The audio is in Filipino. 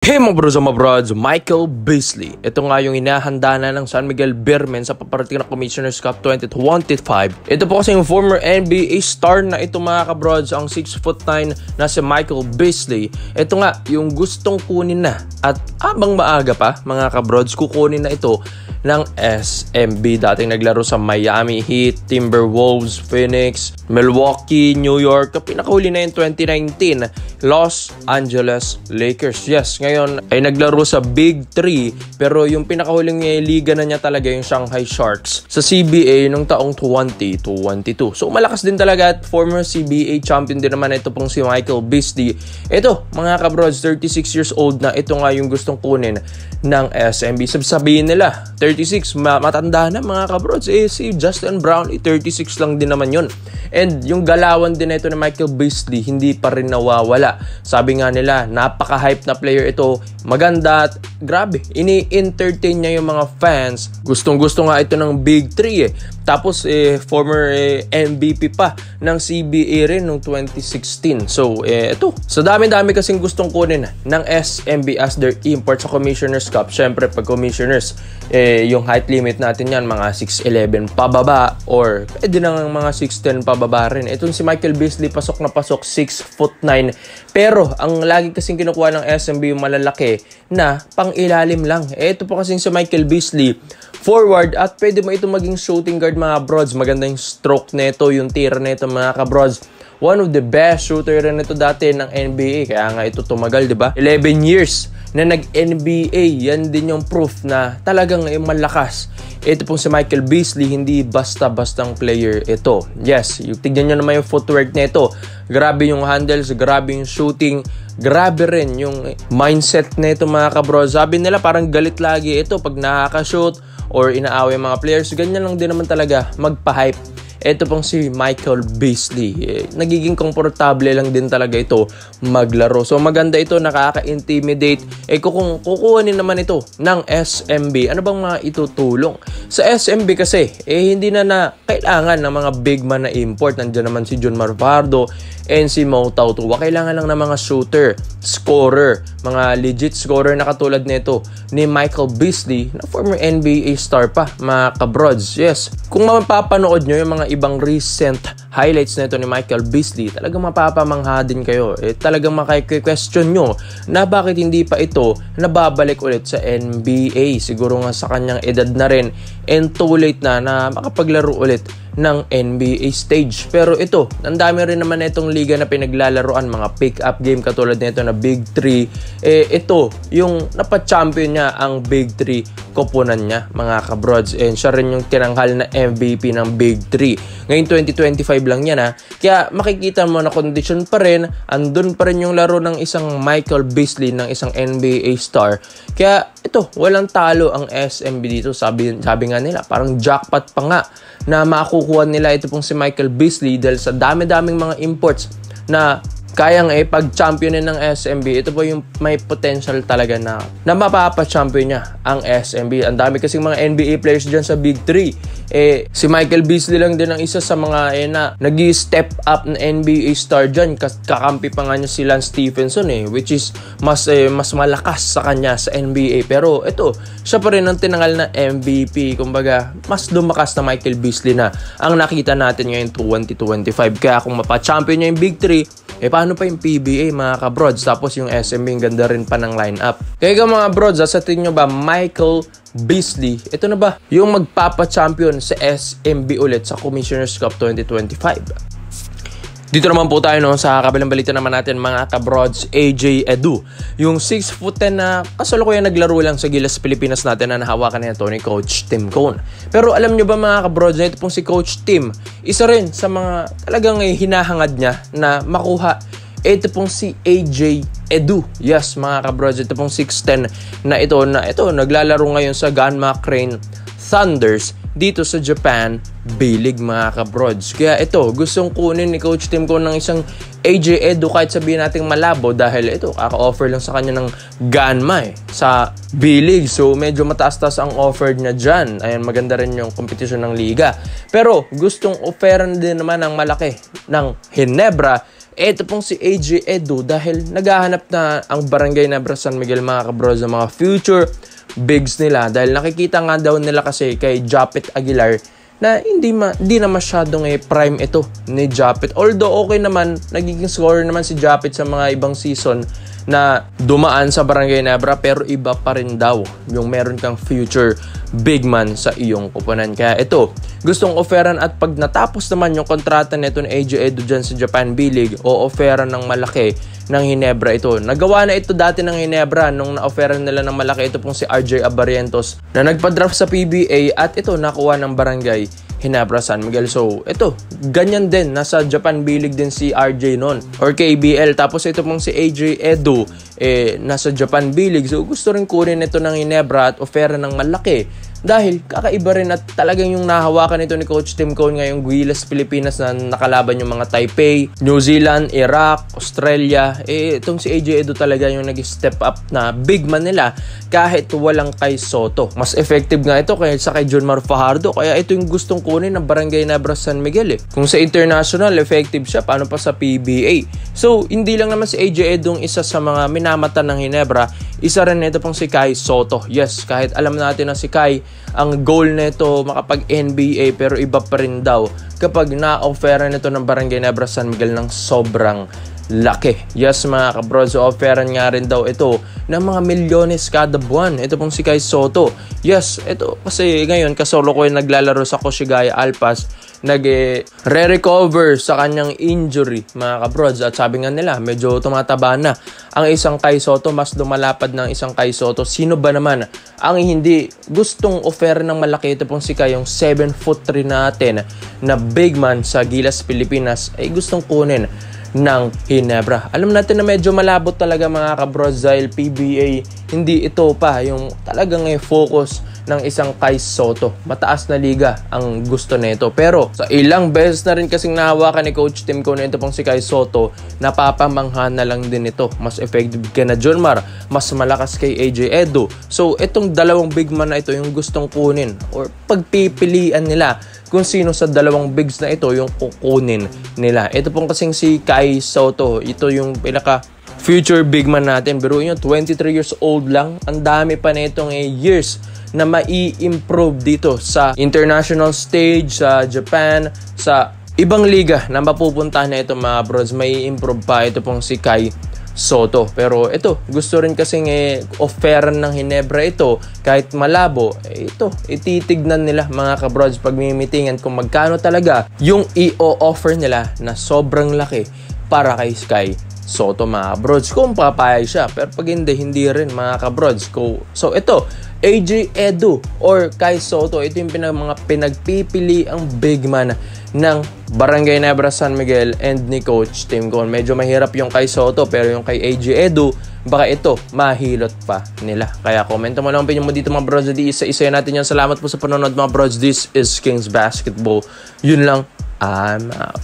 Hey mga brods, Michael Beasley. Ito nga yung inahanda na ng San Miguel Beermen sa paparating na Commissioner's Cup 2025. Ito po kasi yung former NBA star na ito mga kabrods, ang 6'9" na si Michael Beasley. Ito nga yung gustong kunin na at abang maaga pa mga kabrods, kukunin na ito ng SMB. Dating naglaro sa Miami Heat, Timberwolves, Phoenix, Milwaukee, New York. Pinakahuli na yung 2019, Los Angeles Lakers. Yes, ngayon ay naglaro sa Big 3 pero yung pinakahuling liga na niya talaga yung Shanghai Sharks sa CBA nung taong 2022. So malakas din talaga at former CBA champion din naman ito pong si Michael Beasley. Ito mga kabrods, 36 years old na. Ito nga yung gustong kunin ng SMB. Sabihin nila 36, matanda na mga kabrods. Si Justin Brown 36 lang din naman yun. And yung galawan din na ito ni Michael Beasley hindi pa rin nawawala. Sabi nga nila, napaka-hype na player ito, maganda at grabe, ini-entertain niya yung mga fans. Gustong-gusto nga ito ng Big 3 Tapos former MVP pa ng CBA rin noong 2016. So ito, sa dami-dami kasing gustong kunin ng SMB as their import sa Commissioner's Cup. Syempre pag Commissioners, yung height limit natin yan mga 6'11 pababa or pwede na mga 6'10 pababa rin. Itong si Michael Beasley pasok na pasok 6'9". Pero ang lagi kasing kinukuha ng SMB yung malalaki na pang ilalim lang. Ito po kasing si Michael Beasley forward at pwede mo ito maging shooting guard mga brods. Maganda yung stroke nito, yung tira nito mga kabrods. One of the best shooter rin ito dati ng NBA. Kaya nga ito tumagal, di ba? 11 years na nag-NBA. Yan din yung proof na talagang malakas. Ito pong si Michael Beasley, hindi basta-bastang player ito. Yes, yung tignan nyo naman yung footwork nito. Grabe yung handles, grabe yung shooting, grabe rin yung mindset nito mga kabrods. Sabi nila parang galit lagi ito pag nakaka-shoot or inaaway mga players. Ganyan lang din naman talaga magpa-hype. Ito pong si Michael Beasley. Nagiging komportable lang din talaga ito maglaro. So maganda ito, nakaka-intimidate. Kung kukuhanin naman ito ng SMB, ano bang mga itutulong? Sa SMB kasi, hindi na kailangan ng mga big man na import. Nandiyan naman si John Marvardo and si Mo Tautua. Kailangan lang ng mga shooter, scorer, mga legit scorer na katulad nito ni Michael Beasley na former NBA star pa, mga kabrods. Yes, kung mapapanood nyo yung mga ibang recent highlights nito ni Michael Beasley, talagang mapapamangha din kayo. Talagang makikquestion nyo na bakit hindi pa ito nababalik ulit sa NBA. Siguro nga sa kanyang edad na rin and too late na makapaglaro ulit ng NBA stage. Pero ito, ang dami rin naman itong liga na pinaglalaroan, mga pick-up game katulad nito na Big 3. Ito, yung napa-champion niya ang Big 3 koponan niya, mga kabrods. And siya rin yung tinanghal na MVP ng Big 3. Ngayon 2025 lang yan ha. Kaya makikita mo na condition pa rin, andun pa rin yung laro ng isang Michael Beasley, ng isang NBA star. Kaya ito, walang talo ang SMB dito. Sabi nga nila, parang jackpot pa nga na makukuha nila ito pong si Michael Beasley dahil sa dami-daming mga imports na kayang pag-championin ng SMB. Ito po yung may potential talaga na mapapa-champion niya ang SMB. Ang dami kasing mga NBA players dyan sa Big 3. Si Michael Beasley lang din ang isa sa mga na nag-step up na NBA star dyan. Kakampi pa nga niya si Lance Stephenson which is mas malakas sa kanya sa NBA. Pero ito, siya pa rin ang tinangal na MVP. Kumbaga, mas lumakas na Michael Beasley na ang nakita natin ngayon 2025. Kaya kung mapa-champion niya yung Big 3, paano pa yung PBA mga kabrods? Tapos yung SMB, ganda rin pa ng lineup. Kaya mga brods, sa tingin nyo ba Michael Beasley, ito na ba yung magpapa-champion sa SMB ulit sa Commissioner's Cup 2025? Dito naman po tayo sa kabilang balita naman natin mga kabrods, AJ Edu. Yung 6'10" na kasalukuyan naglaro lang sa Gilas Pilipinas natin na nahawakan nito ni Coach Tim Cone. Pero alam nyo ba mga kabrods, na ito pong si Coach Tim, isa rin sa mga talagang hinahangad niya na makuha. Ito pong si AJ Edu. Yes mga kabrods, ito pong 6'10" na ito naglalaro ngayon sa Ganma Crane Thunders dito sa Japan B-League mga kabrods. Kaya ito, gustong kunin ni Coach Tim Cone ng isang AJ Edu kahit sabihin nating malabo dahil ito, kaka-offer lang sa kanya ng Ganma sa B-League. So medyo mataas-taas ang offer niya dyan. Ayan, maganda rin yung competition ng liga. Pero gustong offeran din naman ng malaki ng Ginebra eto pong si AJ Edu dahil naghahanap na ang Barangay Nebra San Miguel mga kabros ng mga future bigs nila dahil nakikita nga daw nila kasi kay Japet Aguilar na hindi na masyadong prime ito ni Japet. Although okay naman, nagiging scorer naman si Japet sa mga ibang season na dumaan sa Barangay Nebra, pero iba pa rin daw yung meron kang future big man sa iyong kupunan. Kaya ito, gustong offeran at pag natapos naman yung kontrata nito ni AJ Edu dyan sa Japan B-League, o offeran ng malaki ng Ginebra ito. Nagawa na ito dati ng Ginebra nung na-offeran nila ng malaki. Ito pong si RJ Abarientos na nagpa-draft sa PBA at ito nakuha ng Barangay Ginebra San Miguel. So, ito, ganyan din. Nasa Japan B-League din si RJ noon or KBL. Tapos ito pong si AJ Edu, nasa Japan B-League. So, gusto rin kunin ito ng Ginebra at offeran ng malaki. Dahil kakaiba rin at talagang yung nahawakan nito ni Coach Tim Cone ngayong Gilas Pilipinas na nakalaban yung mga Taipei, New Zealand, Iraq, Australia. Itong si AJ Edu talaga yung nag-step up na big man nila kahit walang kay Soto. Mas effective nga ito kaysa kay Junmar Fajardo. Kaya ito yung gustong kunin ng Barangay Nebra San Miguel. Kung sa international, effective siya. Paano pa sa PBA? So, hindi lang naman si AJ Edu isa sa mga minamata ng Ginebra. Isa rin ito pong si Kai Soto. Yes, kahit alam natin na si Kai, ang goal nito makapag-NBA pero iba pa rin daw kapag na-offeran nito ng Barangay Nebra San Miguel ng sobrang laki. Yes mga kabros, offeran nga rin daw ito ng mga milyones kada buwan. Ito pong si Kai Soto. Yes, ito kasi ngayon kasolo ko yung naglalaro sa Koshigaya Alpas, nag-re-recover sa kanyang injury mga kabrods, at sabi nga nila medyo tumataba na ang isang Kai Soto, mas lumalapad ng isang Kai Soto. Sino ba naman ang hindi gustong offer ng malaki? Ito pong si Kai, yung 7'3" natin na big man sa Gilas Pilipinas ay gustong kunin ng Ginebra. Alam natin na medyo malabot talaga mga kabrods dahil PBA hindi ito pa yung talagang focus ng isang Kai Soto. Mataas na liga ang gusto nito. Pero sa ilang beses na rin kasing nahawakan ni Coach Tim Cone ito pong si Kai Soto, napapamangha na lang din ito. Mas effective ka na Junmar, mas malakas kay AJ Edu. So itong dalawang big man na ito yung gustong kunin or pagpipilian nila kung sino sa dalawang bigs na ito yung kukunin nila. Ito pong kasing si Kai Soto, ito yung pinaka future big man natin. Pero yun, 23 years old lang. Ang dami pa nitong years na mai-improve dito sa international stage, sa Japan, sa ibang liga na mapupuntahan na ito mga bros. Mai-improve pa ito pong si Kai Soto. Pero ito, gusto rin kasing offeran ng Ginebra ito kahit malabo. Ito, ititignan nila mga kabrods pag mimitingan kung magkano talaga yung i-offer nila na sobrang laki para kay Kai Soto mga kabrods. Kung papayag siya, pero pag hindi rin mga kabrods. So ito, AJ Edu or Kai Soto, ito yung mga pinagpipili ang big man ng Barangay Nebra San Miguel and ni Coach Tim Cone. Medyo mahirap yung Kai Soto, pero yung kay AJ Edu, baka ito, mahilot pa nila. Kaya komento mo lang ang opinion mo dito mga bros. Isa-isa natin yan. Salamat po sa panonood mga bros. This is Kings Basketball. Yun lang. I'm out.